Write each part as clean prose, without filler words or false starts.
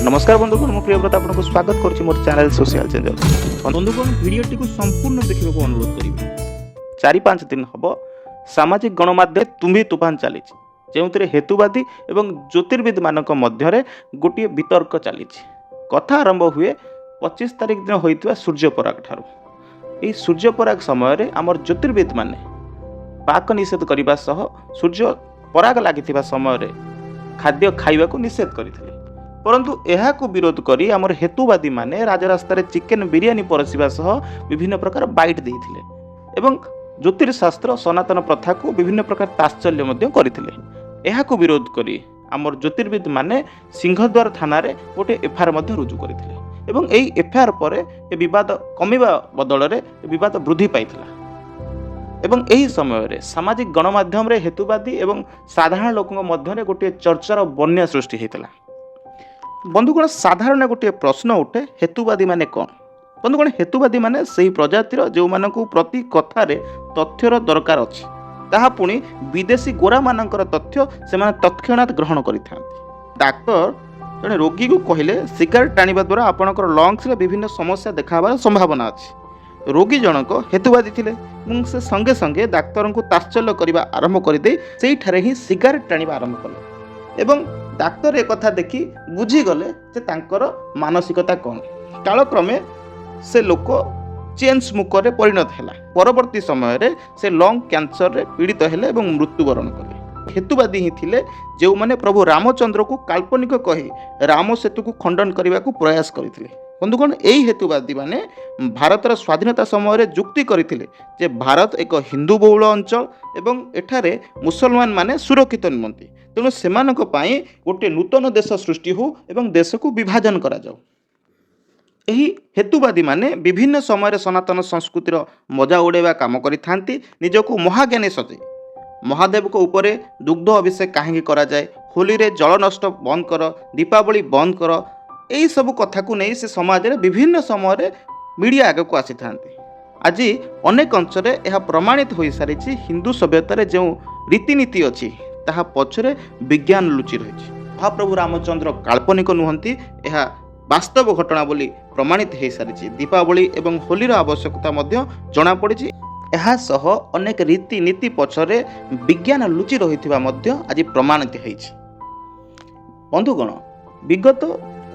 नमस्कार बंधुगण मु प्रियव्रत आपको स्वागत करुच्ची मोर चैनल सोशल चेंजर बंधुगण भिडियोटी को संपूर्ण देखा अनुरोध करेंगे। 4-5 दिन हम सामाजिक गणमाध्यम तुम्भी तूफान चली जो हेतुवादी एवं ज्योतिर्विद मान मध्य गोटे वितर्क चली कथा आरंभ हुए 25 तारिख दिन होता सूर्यपराग ठारू यह सूर्यपराग समय आमर ज्योतिर्विद माने पाक निषेध करने सह सूर्य पराग लगी समय खाद्य खाइबा को निषेध करते परंतु यह विरोध करी आमर हेतुवादी माने राजरास्तार चिकेन बिरियानी परसिबा सह विभिन्न प्रकार बाइट देइथिले एवं ज्योतिर्शास्त्र सनातन प्रथा को विभिन्न प्रकार तात्सल्य मध्य करथिले। यह विरोध करी आमर ज्योतिर्विद माने सिंहद्वार थाना रे गोटे एफआईआर मध्य रुजु करथिले एवं एई एफआईआर पर ए विवाद कमिबा बदल रे विवाद वृद्धि पाइथिला एवं एही समय रे सामाजिक गणमाध्यम रे हेतुवादी एवं साधारण लोकଙ୍କ मध्य रे गोटे चर्चार बन्या सृष्टि हेतला। बंधुगण साधारण गोटे प्रश्न उठे हेतुवादी माने कौन? बंधुगण हेतुवादी माने सही प्रजातिर जो मानकु प्रति कथार तथ्यर दरकार अछि ताहा पुणी विदेशी गोरा मानकर तथ्य से तत्क्षणात ग्रहण करिथांती। डाक्टर जने रोगी को कहले सिगारेट टाणिबा द्वारा आपणकर लंग्स रे विभिन्न समस्या देखाबार संभावना अछि। रोगी जनक हेतुवादी थिले से संगे संगे डाक्टर को तात्सल्य करबा आरंभ करदे सेही ठारे ही सिगारेट टाणिबा आरंभ कले एवं डाक्तर एक कथा देखि बुझीगले जे तांकर मानसिकता कौन। कालक्रमे से लोक चेन स्मोकर परिणत है। परवर्ती समय रे से लंग कैंसर रे पीड़ित हेले एवं मृत्युवरण कले। हेतुवादी ही थिले जो माने प्रभु रामचंद्र को काल्पनिक कही राम सेतु को खंडन करने को प्रयास करथिले। बंधुगण यही हेतुवादी माने भारतर स्वाधीनता समय रे जुक्ति करथिले जे भारत एक हिंदू बहुल अंचल एवं एठारे मुसलमान माने सुरक्षित निमंती तेणु सेमानक पाई गोटे नूतन देश सृष्टि हो एवं देश को विभाजन करा जाऊ। एही हेतुवादी माने विभिन्न समय सनातन संस्कृतिर मजा उड़ेबा काम करिथांती। निजको महाज्ञानी सजे महादेव को ऊपर दुग्ध अभिषेक कहीं करा जाए, होली रे जल नष्ट बंद कर, दीपावली बंद कर, यही सब कथा को नहीं से समाज रे विभिन्न समय मीडिया आगे को आसी थांती। आज अनेक अंचल यह प्रमाणित हो सारी हिंदू सभ्यतार जो रीतिनीति अच्छी ताहा पछरे विज्ञान लुचि रही। महाप्रभु रामचंद्र काल्पनिक नुहंती, यह वास्तव घटना बोली प्रमाणित हो सारी। दीपावली एवं होलीर आवश्यकता मध्य जना पड़ी। यह सह अनेक रीतिनीति पछरे विज्ञान लुचि रही आज प्रमाणित हो। बंधुगण विगत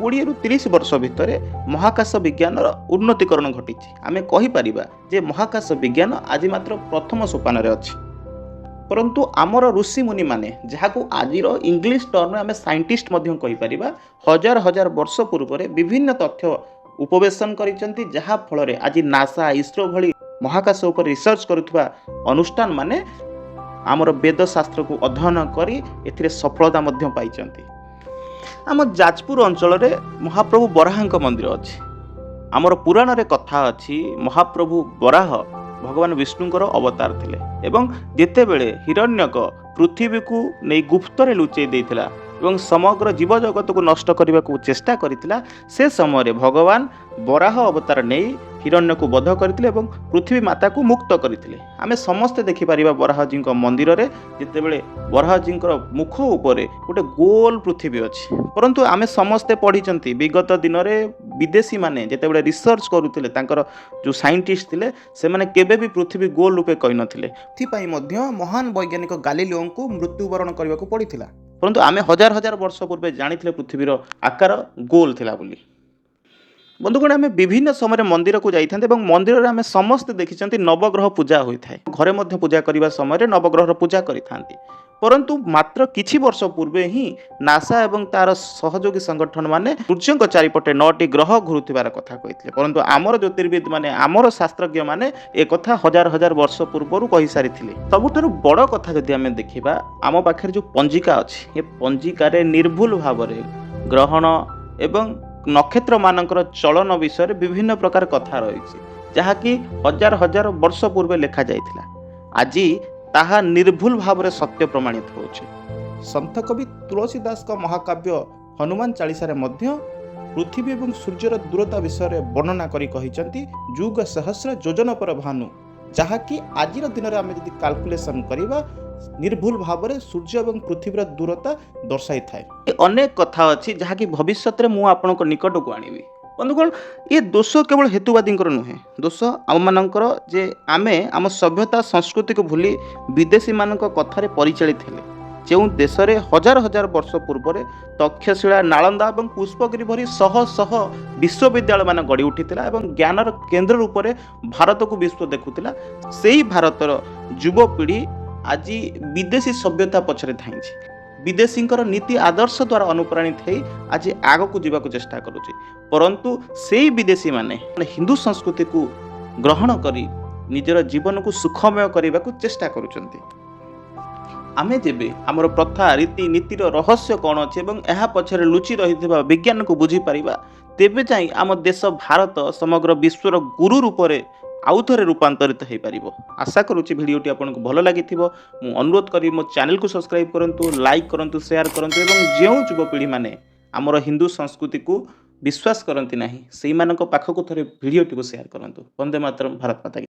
20-30 वर्ष भितर महाकाश विज्ञान उन्नतिकरण घटी। आमे कहि परिबा जे महाकाश विज्ञान आज मात्र प्रथम सोपान रे अछि परंतु आमर ऋषि मुनि माने जहाको आजिर इंग्लिश टर्म में आमे साइंटिस्ट मध्य कहि परिबा हजार हजार वर्ष पूर्व विभिन्न तथ्य उपवेशन करिसंती जहा फल रे आज नासा इसरो भली महाकाश उपर रिसर्च करुवा अनुष्ठान माने आमर वेद शास्त्र को अध्ययन करी एथिरे सफलता मध्य पाइचंती। आम जाजपुर अंचल रे महाप्रभु बराहंक मंदिर अच्छी। आमर पुराण रे कथा अच्छी महाप्रभु बराह भगवान विष्णुଙ୍କର अवतार थिले एवं जेते बेले हिरण्यक पृथ्वी को नहीं गुप्तरे लुचेई देइथिला एवं समग्र जीव जगत को नष्ट करने को चेष्टा करिथिला से समय भगवान बराह अवतार नहीं हिरण्य को वध करथिले एवं पृथ्वी माता को मुक्त करथिले। आमे समस्ते देखि परिबा बराहजी मंदिर रे जेते बेले बराहजी मुख ऊपर गोटे गोल पृथ्वी अछि परंतु आमे समस्ते पढ़िचंती विगत दिन रे विदेशी माने जेते बेले रिसर्च करुथिले तांकर जो साइंटिस्ट थिले से माने केबे भी पृथ्वी गोल रूपे कहि नथिले। थिपाई मध्य महान वैज्ञानिक गालिलियो को मृत्युवरण करबा को पड़िथिला परंतु आमे हजार हजार वर्ष पूर्व जानिथिले पृथ्वीर आकार गोल थिला बोली। बंधुगण आम विभिन्न समय मंदिर को जाइए मंदिर में आम समस्ते देखी नवग्रह पूजा होता है। घरे मध्य पूजा करने समय नवग्रह पूजा करिथांती परंतु मात्र किछि वर्ष पूर्वे ही नासा एवं तार सहयोगी संगठन माने सूर्य चारिपटे 9टी ग्रह घुरुथिबार कथा कहिथिले परंतु आमर ज्योतिर्विद माने आमर शास्त्रज्ञ माने ए कथा हजार हजार वर्ष पूर्व कहि सारिथिले। सबुठारु बड़ कथा जदि आमे देखिबा आम पाखरे जो पंजिका अछि ए पंजिकारे निर्भुल भाव रे ग्रहण एवं नक्षत्र मानकर चलन विषय विभिन्न प्रकार कथा रही जहाँकि हजार हजार वर्ष पूर्व लिखा जाइथिला। आज ताहा निर्भुल भाव रे सत्य प्रमाणित होउछि। संत कवि तुलसीदास का महाकाव्य हनुमान चालीसा रे मध्य पृथ्वी एवं सूर्यर दूरता विषय वर्णना करी कहिसंती युग सहस्र योजन पर भानु जहाँकि आज दिन में आम जब कैलकुलेसन करवा ନିର୍ଭୁଲ ଭାବରେ ସୂର୍ଯ୍ୟ ଏବଂ ପୃଥିବୀର ଦୂରତା ଦର୍ଶାଇଥାଏ। ଅନେକ କଥା ଅଛି ଯାହାକି ଭବିଷ୍ୟତରେ ମୁଁ ଆପଣଙ୍କ ନିକଟକୁ ଆଣିବି। ବନ୍ଧୁଗଣ, ଏ ଦୋଷ କେବଳ ହେତୁବାଦୀଙ୍କର ନୁହେଁ, ଦୋଷ ଆମମାନଙ୍କର ଯେ ଆମେ ଆମ ସଭ୍ୟତା ସଂସ୍କୃତିକୁ ଭୁଲି ବିଦେଶୀମାନଙ୍କ କଥାରେ ପରିଚାଳିତ ହେଲେ। ଯେଉଁ ଦେଶରେ ହଜାର ହଜାର ବର୍ଷ ପୂର୍ବରେ ତକ୍ଷଶିଳା, ନାଳନ୍ଦା ଏବଂ ପୁଷ୍ପଗିରି ଭଳି ଶହ ଶହ ବିଶ୍ୱବିଦ୍ୟାଳୟମାନ ଗଢ଼ି ଉଠିଥିଲା ଏବଂ ଜ୍ଞାନର କେନ୍ଦ୍ର ରୂପରେ ଭାରତକୁ ବିଶ୍ୱ ଦେଖୁଥିଲା, ସେହି ଭାରତର ଯୁବପିଢ଼ି ଆଜି ବିଦେଶୀ ସଭ୍ୟତା ପଛରେ ଧାଇଁଛି। ବିଦେଶୀଙ୍କର ନୀତି ଆଦର୍ଶ ଦ୍ୱାରା ଅନୁପ୍ରାଣିତ ହେଇ ଆଜି ଆଗକୁ ଯିବାକୁ ଚେଷ୍ଟା କରୁଛି। ପରନ୍ତୁ ସେହି ବିଦେଶୀମାନେ ହିନ୍ଦୁ ସଂସ୍କୃତିକୁ ଗ୍ରହଣ କରି ନିଜର ଜୀବନକୁ ସୁଖମୟ କରିବାକୁ ଚେଷ୍ଟା କରୁଛନ୍ତି। ଆମେ ଯେବେ ଆମର ପ୍ରଥା, ରୀତି, ନୀତିର ରହସ୍ୟ କ'ଣ ଅଛି ଏବଂ ଏହା ପଛରେ ଲୁଚି ରହିଥିବା ବିଜ୍ଞାନକୁ ବୁଝିପାରିବା, ତେବେ ଯାଇ ଆମ ଦେଶ ଭାରତ ସମଗ୍ର ବିଶ୍ୱର ଗୁରୁ ରୂପରେ ଆଉଥରେ ରୂପାନ୍ତରିତ ହୋଇପାରିବ। ଆଶା କରୁଛି ଭିଡ଼ିଓଟି ଆପଣଙ୍କୁ ଭଲ ଲାଗିଥିବ। ମୁଁ ଅନୁରୋଧ କରିବି ମୋ ଚ୍ୟାନେଲକୁ ସବସ୍କ୍ରାଇବ୍ କରନ୍ତୁ, ଲାଇକ୍ କରନ୍ତୁ, ସେୟାର କରନ୍ତୁ ଏବଂ ଯେଉଁ ଯୁବପିଢ଼ିମାନେ ଆମର ହିନ୍ଦୁ ସଂସ୍କୃତିକୁ ବିଶ୍ୱାସ କରନ୍ତି ନାହିଁ, ସେଇମାନଙ୍କ ପାଖକୁ ଥରେ ଭିଡ଼ିଓଟିକୁ ସେୟାର କରନ୍ତୁ। ବନ୍ଦେ ମାତରମ୍, ଭାରତ ମାତା କି।